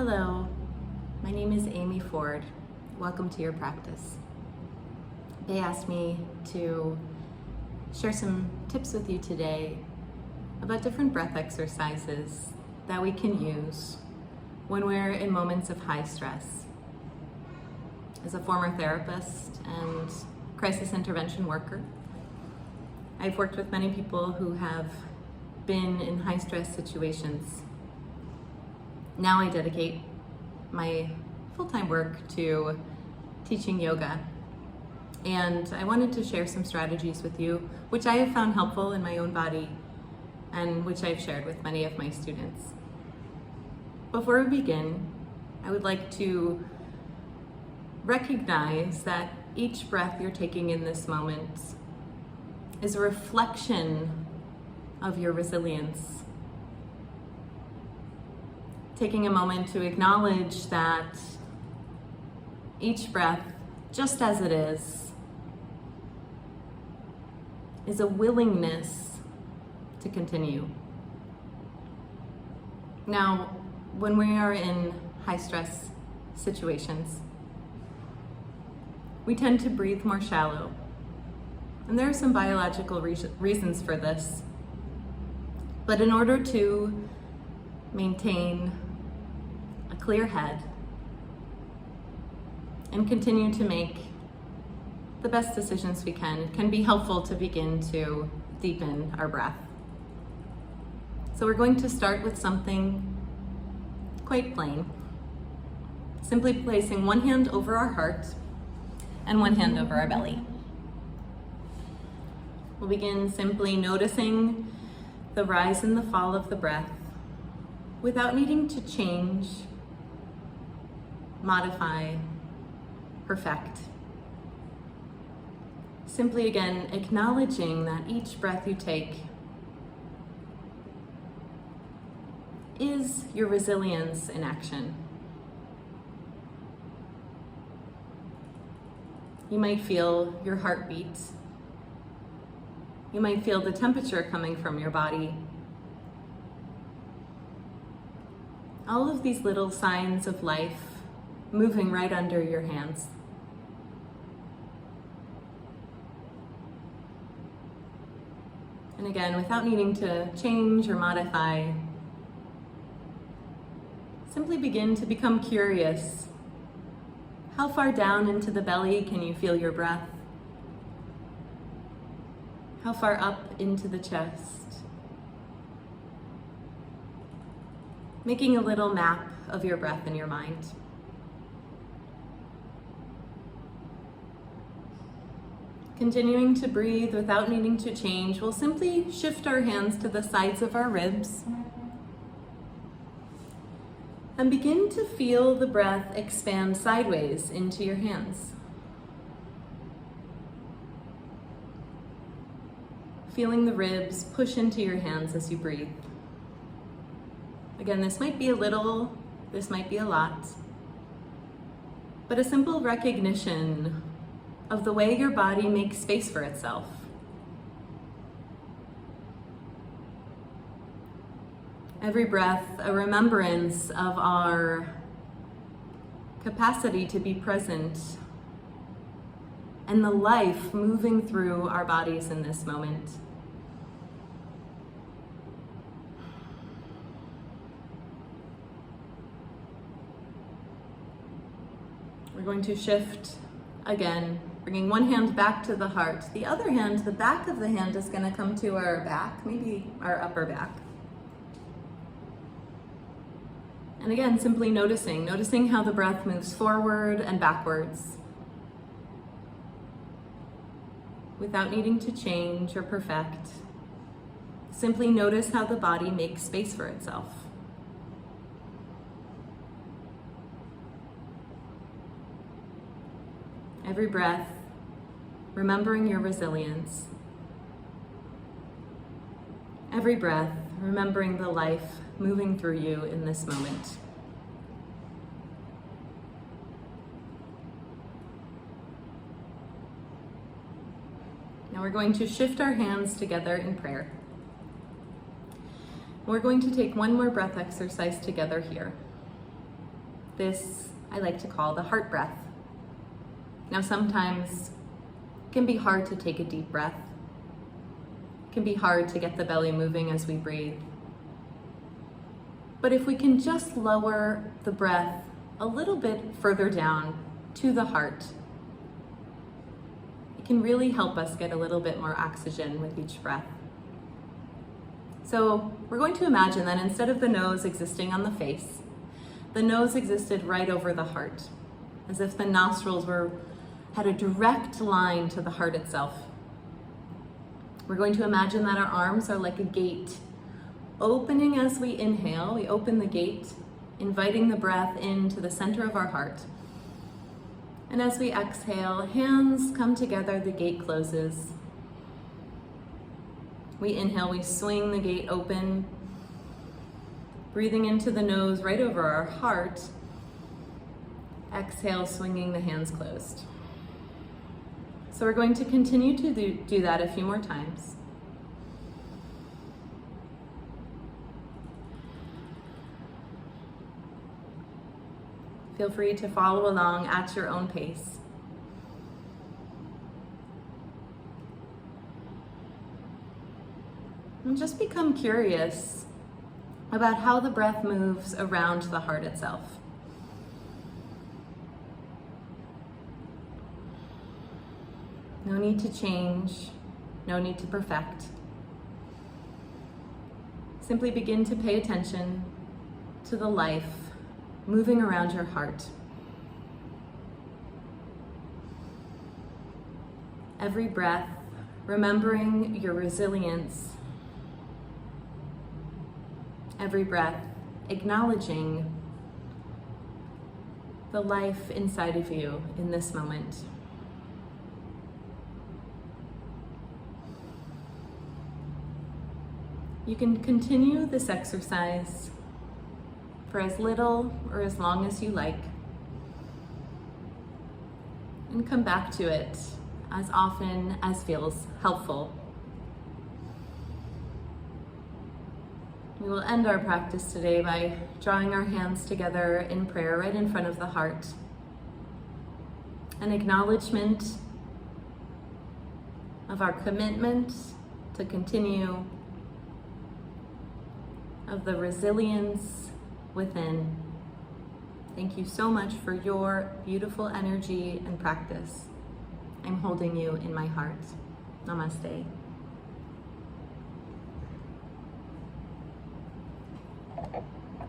Hello, my name is Amy Ford. Welcome to your practice. They asked me to share some tips with you today about different breath exercises that we can use when we're in moments of high stress. As a former therapist and crisis intervention worker, I've worked with many people who have been in high stress situations. Now I dedicate my full-time work to teaching yoga, and I wanted to share some strategies with you which I have found helpful in my own body and which I've shared with many of my students. Before we begin, I would like to recognize that each breath you're taking in this moment is a reflection of your resilience. Taking a moment to acknowledge that each breath, just as it is a willingness to continue. Now, when we are in high stress situations, we tend to breathe more shallow. And there are some biological reasons for this. But in order to maintain a clear head and continue to make the best decisions we can, it can be helpful to begin to deepen our breath. So we're going to start with something quite plain. Simply placing one hand over our heart and one hand over our belly. We'll begin simply noticing the rise and the fall of the breath without needing to change, modify, perfect. Simply again, acknowledging that each breath you take is your resilience in action. You might feel your heartbeat. You might feel the temperature coming from your body. All of these little signs of life moving right under your hands. And again, without needing to change or modify, simply begin to become curious. How far down into the belly can you feel your breath? How far up into the chest? Making a little map of your breath in your mind. Continuing to breathe without needing to change, we'll simply shift our hands to the sides of our ribs and begin to feel the breath expand sideways into your hands. Feeling the ribs push into your hands as you breathe. Again, this might be a little, this might be a lot, but a simple recognition of the way your body makes space for itself. Every breath, a remembrance of our capacity to be present and the life moving through our bodies in this moment. We're going to shift again, bringing one hand back to the heart. The other hand, the back of the hand, is going to come to our back, maybe our upper back. And again, simply noticing how the breath moves forward and backwards without needing to change or perfect. Simply notice how the body makes space for itself. Every breath, remembering your resilience. Every breath, remembering the life moving through you in this moment. Now we're going to shift our hands together in prayer. We're going to take one more breath exercise together here. This I like to call the heart breath. Now sometimes it can be hard to take a deep breath. It can be hard to get the belly moving as we breathe. But if we can just lower the breath a little bit further down to the heart, it can really help us get a little bit more oxygen with each breath. So we're going to imagine that instead of the nose existing on the face, the nose existed right over the heart, as if the nostrils had a direct line to the heart itself. We're going to imagine that our arms are like a gate, opening as we inhale. We open the gate, inviting the breath into the center of our heart. And as we exhale, hands come together, the gate closes. We inhale, we swing the gate open, breathing into the nose right over our heart. Exhale, swinging the hands closed. So we're going to continue to do that a few more times. Feel free to follow along at your own pace. And just become curious about how the breath moves around the heart itself. No need to change, no need to perfect. Simply begin to pay attention to the life moving around your heart. Every breath, remembering your resilience. Every breath, acknowledging the life inside of you in this moment. You can continue this exercise for as little or as long as you like, and come back to it as often as feels helpful. We will end our practice today by drawing our hands together in prayer right in front of the heart. An acknowledgement of our commitment to continue, of the resilience within. Thank you so much for your beautiful energy and practice. I'm holding you in my heart. Namaste.